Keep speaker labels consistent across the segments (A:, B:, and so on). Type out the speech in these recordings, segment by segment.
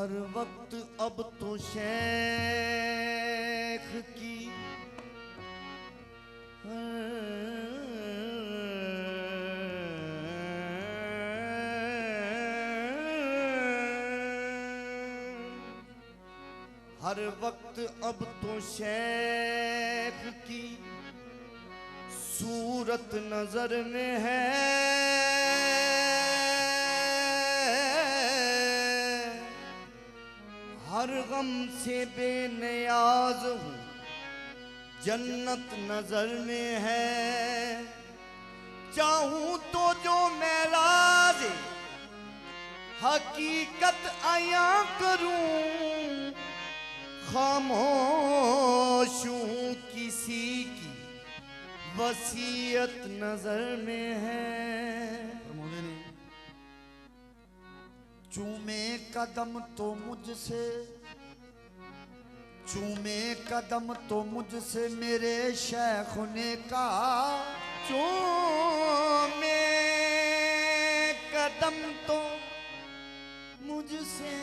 A: हर वक्त अब तो शेख की हर वक्त अब तो शेख की सूरत नजर में है। हर गम से बेनियाज हूँ जन्नत नजर में है। चाहूं तो जो मेराज हकीकत आया करूं, खामोश हूं किसी की वसीयत नजर में है।
B: चूमे कदम तो मुझसे, चूमे कदम तो मुझसे मेरे शेख ने कहा।
A: चूमे कदम तो मुझसे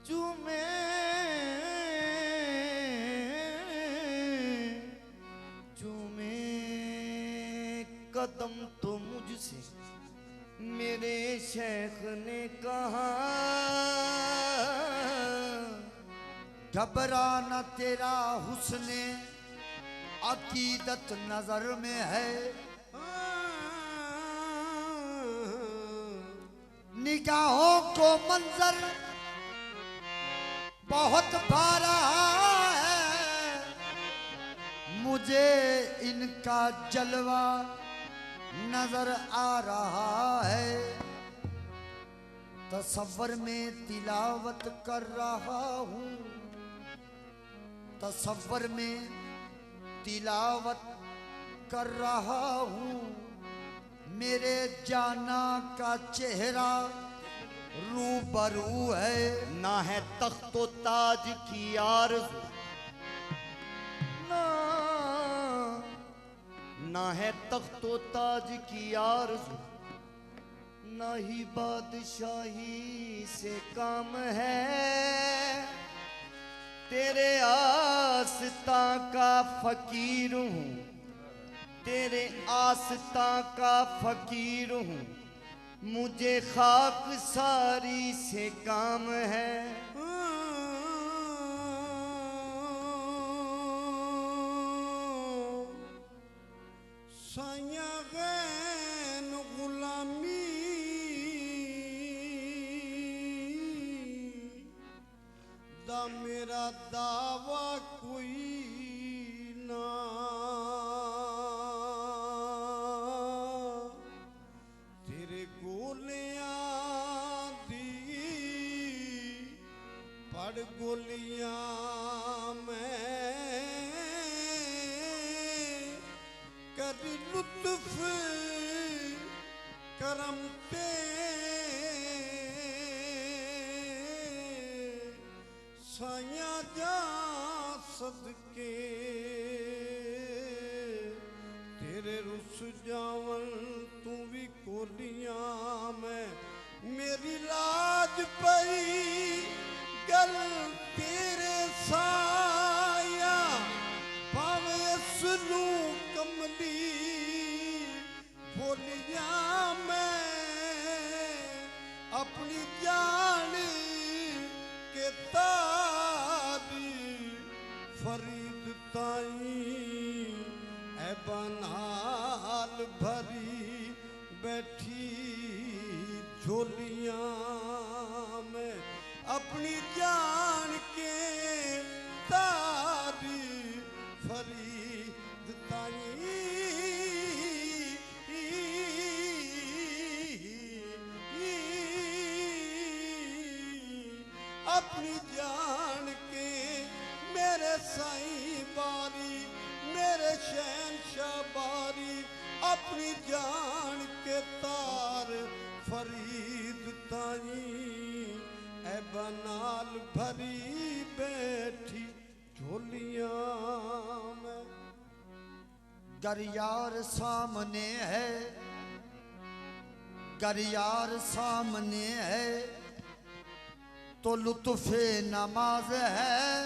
A: चूमे चूमे कदम तो मुझसे मेरे शेख ने कहा।
B: घबरा न तेरा हुस्ने अकीदत नजर में है। निगाहों को मंजर बहुत भा रहा है, मुझे इनका जलवा नजर आ रहा है। तसव्वुर में तिलावत कर रहा हूँ, तसव्वुर में तिलावत कर रहा हूँ। मेरे जाना का चेहरा रूबरू है।
A: ना है तख्तो ताज की आरज़ू, ना है तख्तो ताज की आरज़ू, ना ही बादशाही से काम है। तेरे आस्था का फकीर हूँ, तेरे आस्था का फकीर हूँ। मुझे खाक सारी से काम है।
C: साया गैन गुलामी दा मेरा दावा कोई ना। तेरे गोलियां दी पड़ गोलियां में कर लुत्फ करम ते साया जा सदके तेरे रुस जावन तू भी कोलियां में। मेरी लाज पई गल तेरे साया पावे सनू कमली बोलियां मैं। अपनी जान के तारी फरीद ताई ए बनाल भरी बैठी झोलियां में। अपनी जान के तारी फरीद ताई अपनी जान के मेरे साईं बारी मेरे शहंशाह बारी। अपनी जान के तार फरीद ताई ए बनाल भरी बैठी झोलियां में।
B: गर यार सामने है, गर यार सामने है तो लुत्फ़े नमाज है,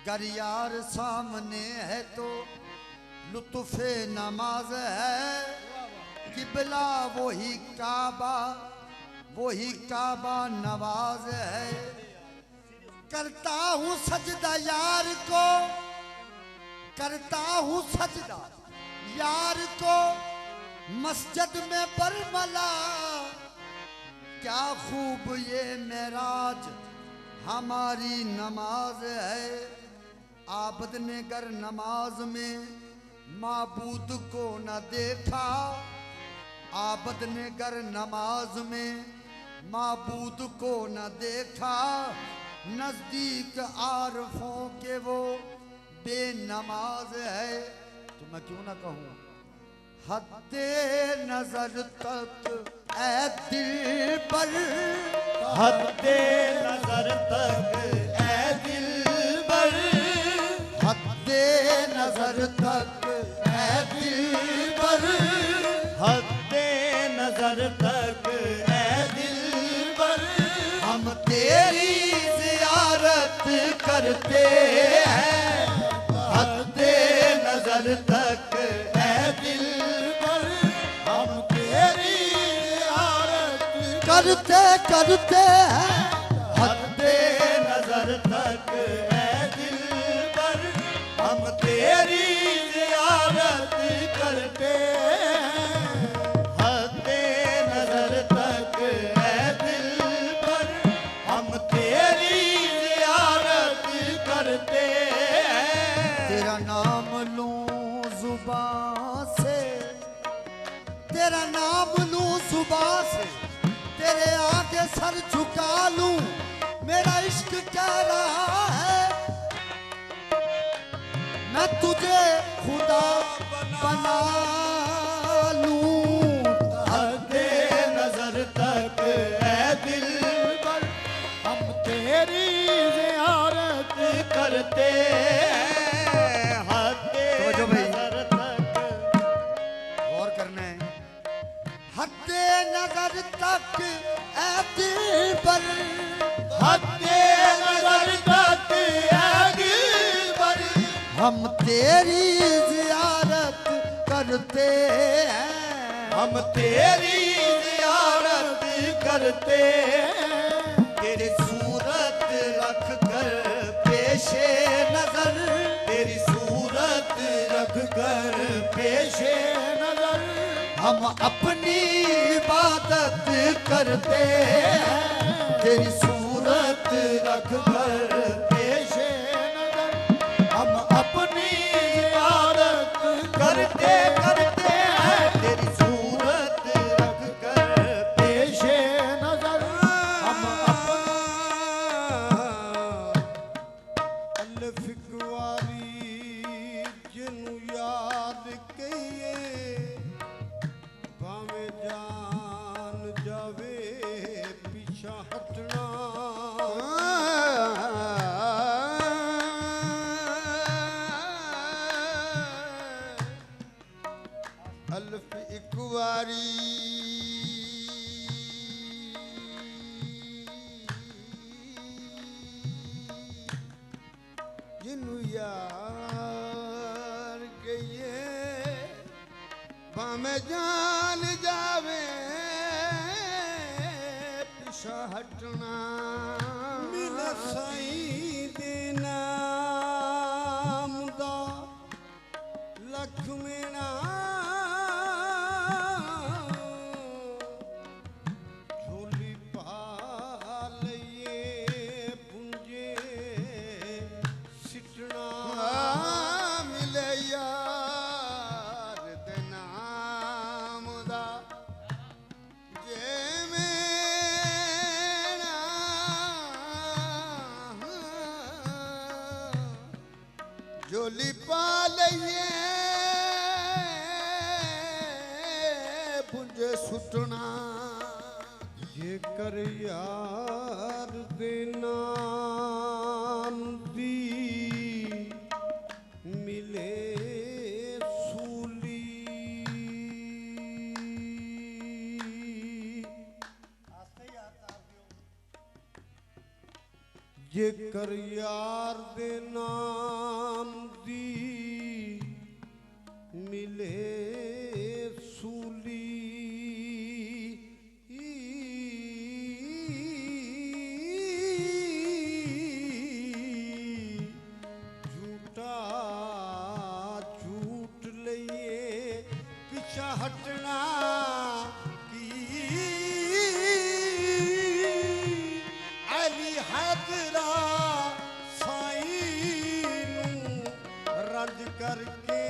B: गर यार सामने है तो लुत्फ़े नमाज है। किबला वही काबा, वही काबा नवाज है। करता हूँ सजदा यार को, करता हूँ सजदा यार को मस्जिद में बरमला। क्या खूब ये मेराज हमारी नमाज है। आबद ने गर नमाज में माबूद को न देखा, आबद ने गर नमाज में माबूद को न देखा। नजदीक आरफों के वो बेनमाज है। तो मैं क्यों ना कहूँ हद्दे नजर तक ऐ दिल पर,
A: हद्दे नजर तक ऐ दिल बर,
B: हद्दे नजर तक ऐ दिल पर,
A: हद्दे नजर तक ऐ दिल बर।
B: हम तेरी जियारत करते हैं।
A: हद्दे नजर तक ऐ दिल बर, हम तेरी जियारत
B: करते करते हैं।
A: हद्दे नजर तक ऐ दिल बर, हम तेरी जियारत करते हैं। हद्दे नजर तक ऐ दिल बर, हम तेरी जियारत करते हैं।
B: तेरा नाम लूं जुबां से, तेरा नाम लूं जुबां से, तेरे आगे सर झुका लूं। मेरा इश्क कह रहा है मैं तुझे खुदा बना लूं।
A: हद्दे नजर तक ऐ दिल बर, हम तेरी जियारत करते हैं। हद्दे
B: समझो भाई।
A: नजर तक
B: गौर करना है। हद्दे नजर तक ऐ दिल पर,
A: हद्दे नजर तक ऐ दिल बर,
B: हम तेरी जियारत करते हैं।
A: हम तेरी जियारत करते हैं। तेरी सूरत रख कर पेशे नजर, तेरी सूरत रख कर पेशे नजर,
B: हम अपनी इबादत करते हैं। तेरी सूरत
A: रख कर पेशे नजर, हम अपनी इबादत करते करते हैं। तेरी सूरत रख कर पेशे नजर, हम
C: अल्फिकवारी जिन्नू याद कहिए भावे जान जावे पीछा हटना। अल्फ इकवारी जिन्नू यार गए भावे जान जावे पिछा हटना। मिले साईं दे नाम दा लख मेना, झोली पा लइए पुंजे सिटना।
B: मिले यार दे नाम दा जे मेरा झोली पा लइए पुंजे सुटना।
C: ये कर यार दे नाम दी मिले जेकर यार दे नाम दी मिले सूली झूठा झूठ लिए पीछा हटना करके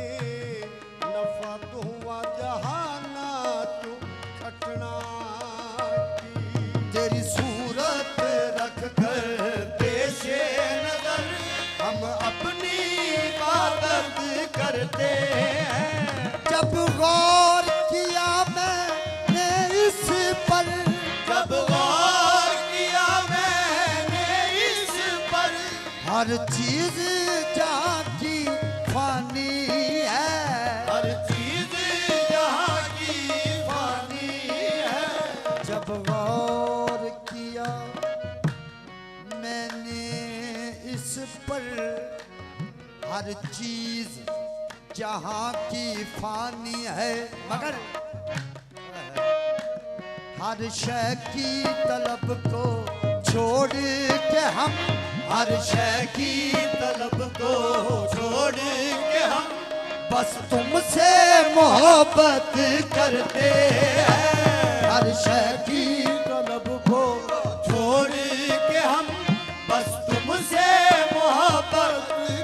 C: नफा दुआ जहाना तू खटना की
B: तेरी सूरत रख कर पेशे नजर हम अपनी इबादत करते हैं। जब गौर किया मैंने इस पर, जब गौर किया मैंने इस पर, हर चीज जहाँ की फानी है, हर चीज जहाँ की फानी है। जब गौर किया मैंने इस पर, हर चीज जहाँ की फानी है, मगर हर शय की तलब को छोड़ के हम, हर शय की तलब को छोड़ के हम बस तुमसे मोहब्बत करते हैं। हर शय की तलब को छोड़ के हम बस तुमसे मोहब्बत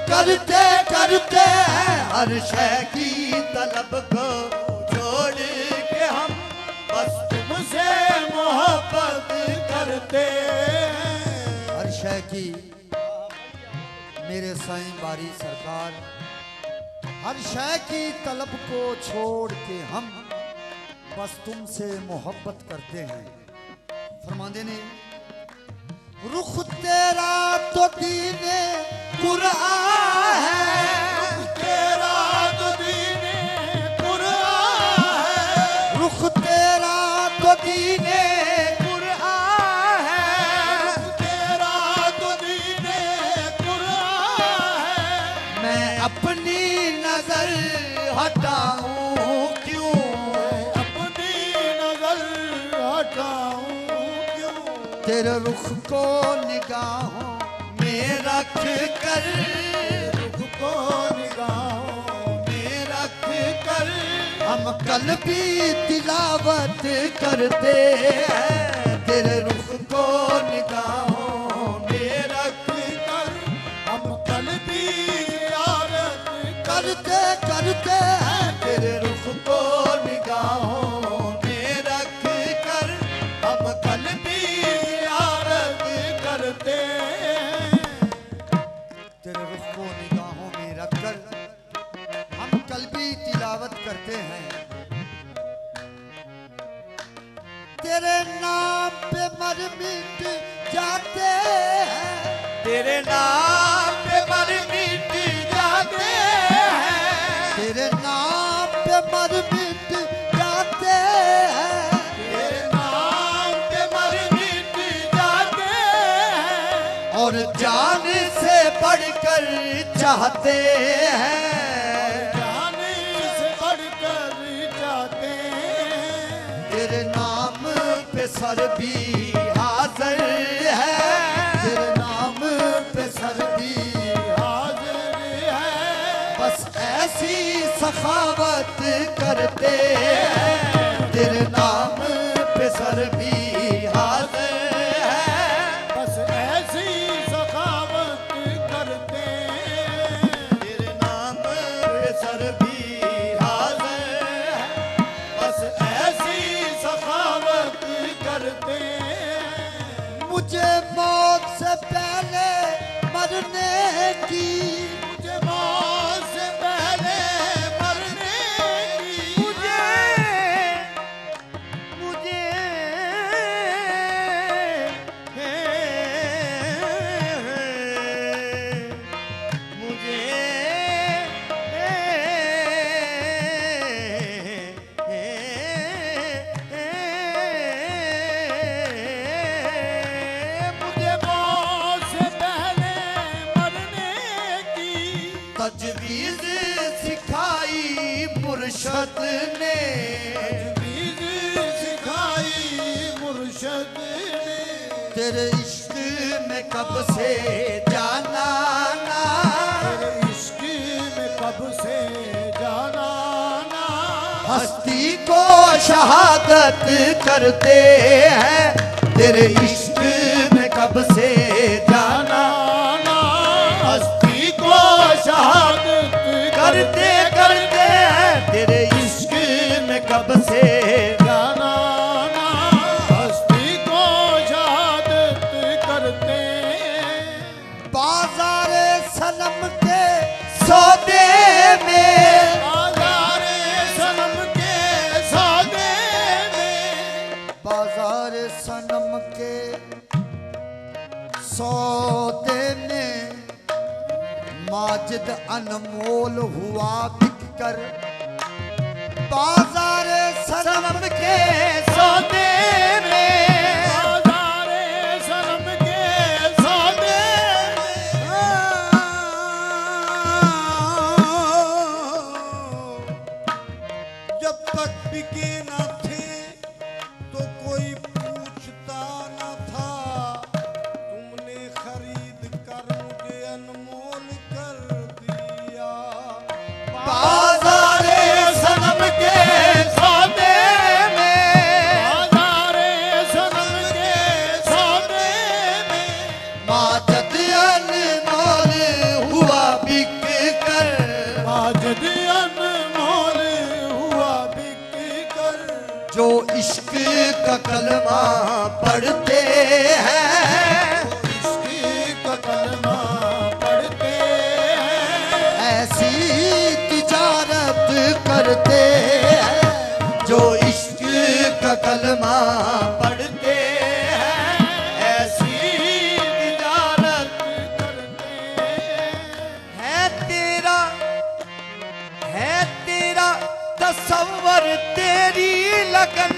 B: करते करते हैं। हर शय की तलब को छोड़ के हम बस तुमसे मोहब्बत करते हैं। हर शय की मेरे साईं बारी सरकार, हर शय की तलब को छोड़ के हम बस तुमसे मोहब्बत करते हैं। फरमांदे ने रुख तेरा तो दीने कुरान है, रुख तेरा तो दीने कुरान है, रुख तेरा तो दीने कुरान है, रुख तेरा तो दीने कुरान है। मैं अपनी नजर हटाऊं क्यों, अपनी नजर हटाऊं क्यों, तेरे रुख को निगाहों में रख कर, रुख को निगाहों में रख कर हम कल भी तिलावत करते हैं। तेरे रुख को निगाहों में रख कर हम कल भी यारत करते करते हैं। तेरे रुख को निगाहों में रख कर हम कल भी यारत करते हैं। तेरे रुख को निगाहों में रख कर हम कल भी तिलावत करते हैं। तेरे नाम पे मर मिट जाते हैं, तेरे नाम पे मर मिट जाते हैं, तेरे नाम पे मर मिट जाते हैं, तेरे नाम पे मर मिट जाते हैं। और जान से बढ़कर चाहते हैं, जान से बढ़कर चाहते हैं। तेरे नाम पे सर भी हाजिर है, तेरे नाम पे सर भी हाजिर है। बस ऐसी सखावत करते हैं। तेरे नाम पे सर भी हाजिर है, बस ऐसी सखावत करते हैं। तेरे नाम पे सर भी हाजिर है, बस ऐसी सखावत करते हैं। मुझे मौत से पहले मरने की, मुझे मौत से पहले मरने की, मुझे मुझे मुझे मौत से मुर्शद ने
C: तजवीज़ सिखाई मुर्शद ने।
B: तेरे इश्क में कब से जाना ना,
C: तेरे इश्क में कब से जाना ना।
B: हस्ती को शहादत करते हैं, तेरे इश्क में कब से जाना
C: ना हस्ती को शहादत
B: करते करते हैं, तेरे इश्क में कब से
C: जाना ना। हस्ती को शहादत करते।
B: बाजारे सनम के सौदे में,
C: बाज़ारे सनम के सौदे में।
B: बाजार सनम के सौदे में माजिद अनमोल हुआ बिक कर। बाजार सनम के सौदे में,
C: बाज़ारे सनम के सौदे में। जब तक बिके न थे तो कोई पूछता न था। तुमने खरीद कर मुझे अनमोल कर दिया।
B: बाजारे सनम के सौदे में,
C: बाज़ारे सनम के सौदे में।
B: माजिद अनमोल हुआ बिक कर।
C: माजिद अनमोल हुआ बिक कर।
B: जो इश्क का कलमा पढ़ते हैं,
C: इश्क का कलमा पढ़ते हैं।
B: ऐसी तिजारत करते हैं। जो इश्क का कलमा पढ़ते हैं, ऐसी तिजारत
C: करते हैं।
B: है तेरा तसव्वुर, तेरी लगन,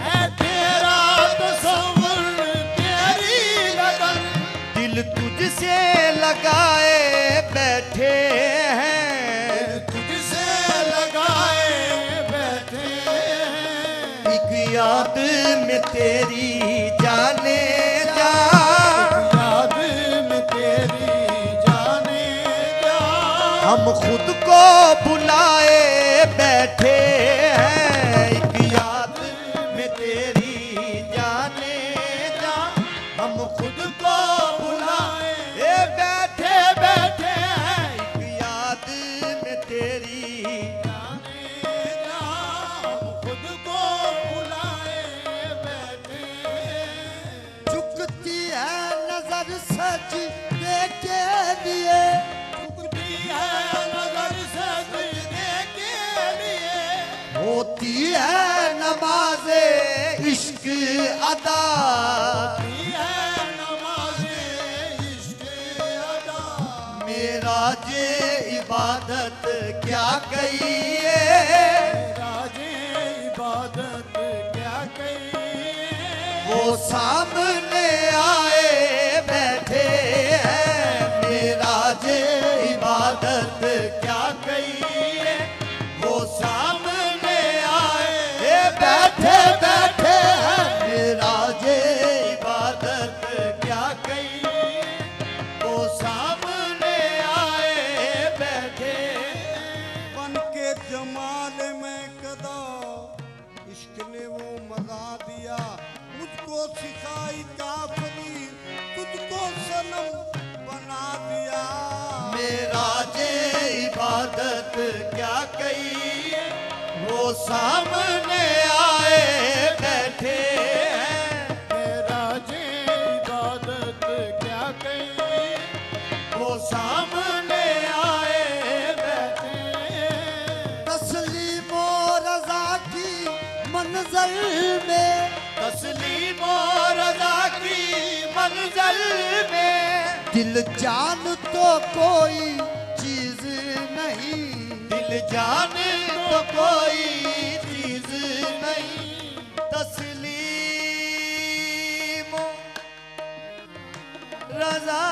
C: है तेरा तसव्वुर तेरी लगन।
B: दिल तुझसे लगाए बैठे हैं।
C: तुझसे लगाए बैठे हैं।
B: एक याद में तेरी जाने जा,
C: याद में तेरी जाने जा।
B: हम खुद को बुलाए बैठे हैं। एक याद में तेरी जाने जा, हम खुद को बुलाए बैठे बैठे हैं। एक याद में तेरी
C: जाने जा। हम खुद को बुलाए बैठे हैं।
B: झुकती है नजर सजदे के लिए,
C: झुकती है नजर सजदे के लिए।
B: होती है नमाज़े इश्क अदा।
C: होती है नमाज़े इश्क अदा।
B: मेरा जे इबादत क्या कहिए,
C: राजे इबादत क्या कहिए।
B: वो सामने आए बैठे हैं। मेरा जे इबादत क्या कहिए, वो सामने आए बैठे बैठे हैं। मेरा जे इबादत क्या कहिए, वो सामने आए बैठे।
C: बन के जमाल में कदा इश्क ने वो मजा दिया। मुझको सिखाई काफरी तुझको सनम बना दिया।
B: मेरा जे इबादत क्या कहिए, वो सामने आए बैठे हैं।
C: मेरा जे इबादत क्या कहिए।
B: वो सामने आए बैठे।
A: तस्लीमो रजा की मंजल में,
B: तस्लीमो रज़ा की मंज़िल में,
A: दिल जान तो कोई चीज नहीं।
B: दिल जान तो कोई चीज नहीं। तस्लीमो रज़ा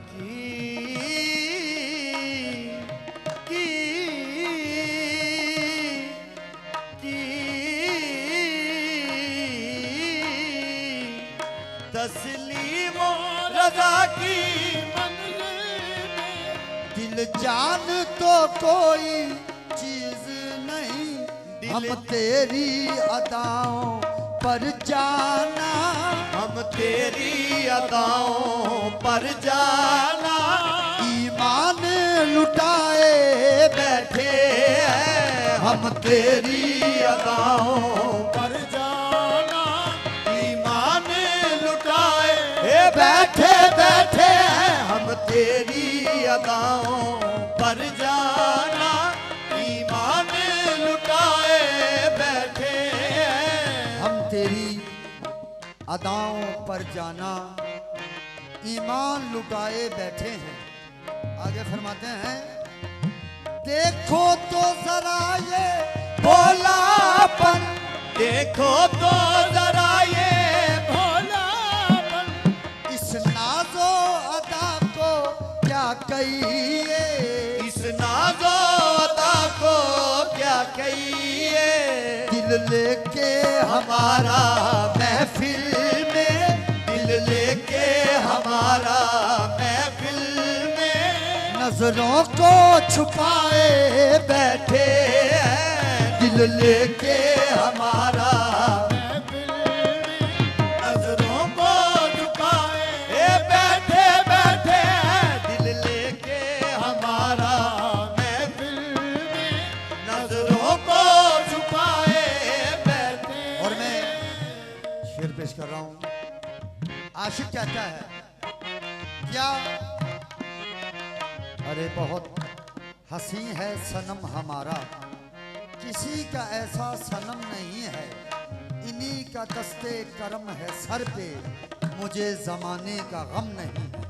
B: की दिल जान तो कोई चीज नहीं, हम तेरी अदाओं पर जाना,
A: हम तेरी अदाओं पर जाना,
B: ईमान लुटाए
A: बैठे हैं हम तेरी अदाओं
C: पर जाना,
A: ईमान लुटाए बैठे बैठे हैं हम तेरी अदाओं पर जाना, ईमान लुटाए बैठे हैं
B: हम तेरी अदाओं पर जाना, ईमान लुटाए बैठे हैं। आगे फरमाते हैं, देखो तो जरा ये
A: भोलापन, देखो तो जरा ये
C: भोलापन,
B: इस नाजो अदा को क्या कहिए,
A: इस नाज़ो अदा को क्या कहिए,
B: दिल लेके
A: हमारा महफिल में, दिल लेके हमारा महफिल में
B: नजरों को छुपाए
A: बैठे हैं, दिल लेके हमारा नजरों को झुकाए बैठे बैठे हैं, दिल लेके हमारा महफिल में नजरों को झुकाए बैठे।
B: और मैं शेर पेश कर रहा हूं। आशिक कहता है क्या, अरे बहुत हंसी है सनम हमारा, किसी का ऐसा सनम नहीं है, इन्हीं का दस्ते करम है सर पे, मुझे जमाने का गम नहीं है।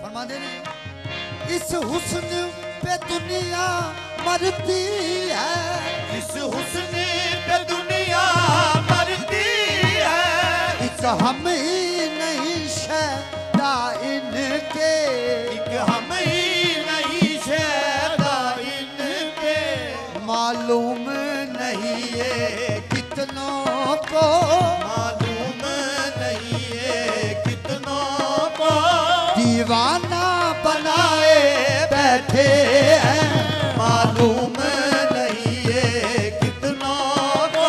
B: फरमा देने, इस हुस्न पे दुनिया मरती है,
A: इस हुस्न पे दुनिया मरती है,
B: एक हम ही नहीं शैदा इनके,
A: एक हम ही नहीं शैदा इनके,
B: मालूम नहीं ये कितनों को,
A: मालूम नहीं है कितनों को
B: दीवाना बनाए बैठे हैं,
A: मालूम नहीं है कितनों को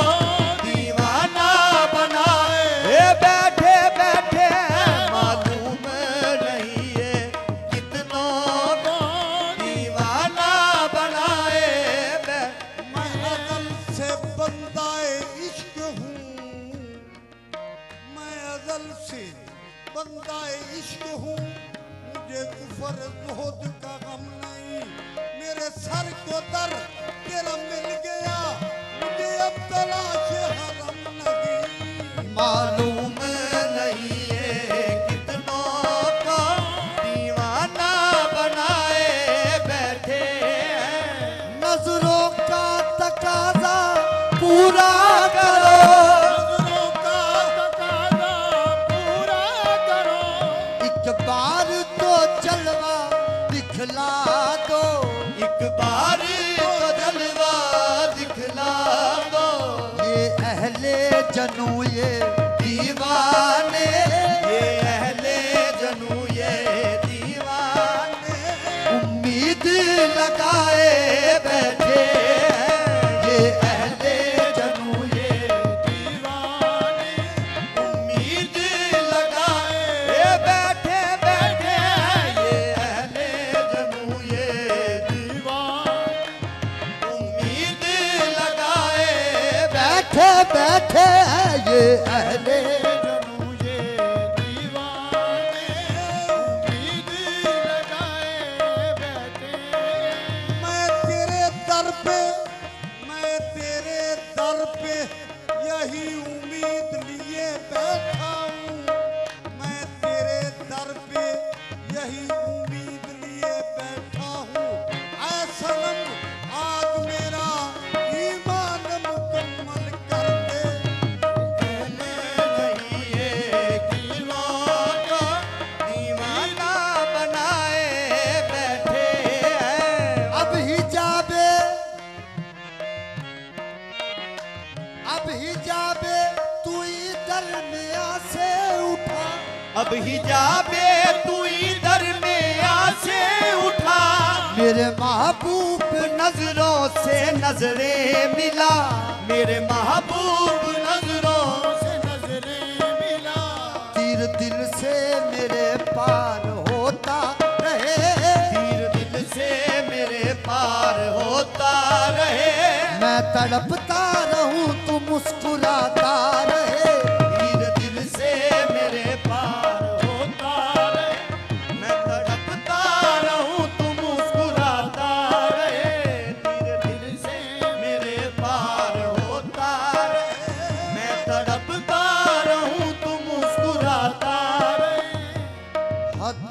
A: दीवाना बनाए बैठे बैठे, मालूम नहीं है कितनों को दीवाना बनाए
C: मैं अज़ल से बंदाए इश्क हूँ, मैं अज़ल से बंदाए इश्क हूँ, मुझे कुफर ज़ुहद का गम नहीं, मेरे सर को दर तेरा मिल गया, मुझे अब तलाश हरम नहीं।
A: मालूम नहीं है कितनों को दीवाना बनाए बैठे हैं,
B: नजरों का तकाजा पूरा करो,
C: नज़रों का तकाज़ा पूरा करो,
B: एक बार तो जलवा दिखला दो,
A: एक बार तो जलवा दिखला दो,
B: ये अहले जनू ये
A: दीवाने ये अहले जनू ये दीवाने
B: उम्मीद
A: लगाए बैठे हैं, ये अहले जनू ये दीवाने उम्मीद लगाए बैठे बैठे हैं, ये अहले जनू ये दीवाने उम्मीद लगाए
B: बैठे बैठे हैं ये अहले,
C: जनू ये दीवाने उम्मीद लगाए बैठे। मैं तेरे दर पे, मैं तेरे दर पे यही उम्मीद लिए बैठा हूँ, मैं तेरे दर पे यही उम्मीद लिए बैठा हूँ। ऐ सनम आज मेरा ईमान मुकम्मल कर दे,
A: नहीं है किलों को दीवाना बनाए बैठे हैं,
B: अब हिजाबे, अब हिजाबे तू इधर में से उठा,
A: अब हिजाबे तू इधर में आसे उठा,
B: मेरे महबूब
A: नजरों से नजरें मिला, मेरे महबूब नजरों
C: से नजरें मिला,
B: तीर दिल से मेरे पार होता रहे,
A: तीर दिल से मेरे पार होता रहे,
B: मैं तड़पता रहूं तू मुस्कुराता रहे,
A: तीर दिल से मेरे पार होता रहे, मैं तड़पता रहूं तू मुस्कुराता रहे, तीर दिल से मेरे पार होता रहे, मैं तड़पता रहूं तू मुस्कुराता रहे।
B: हद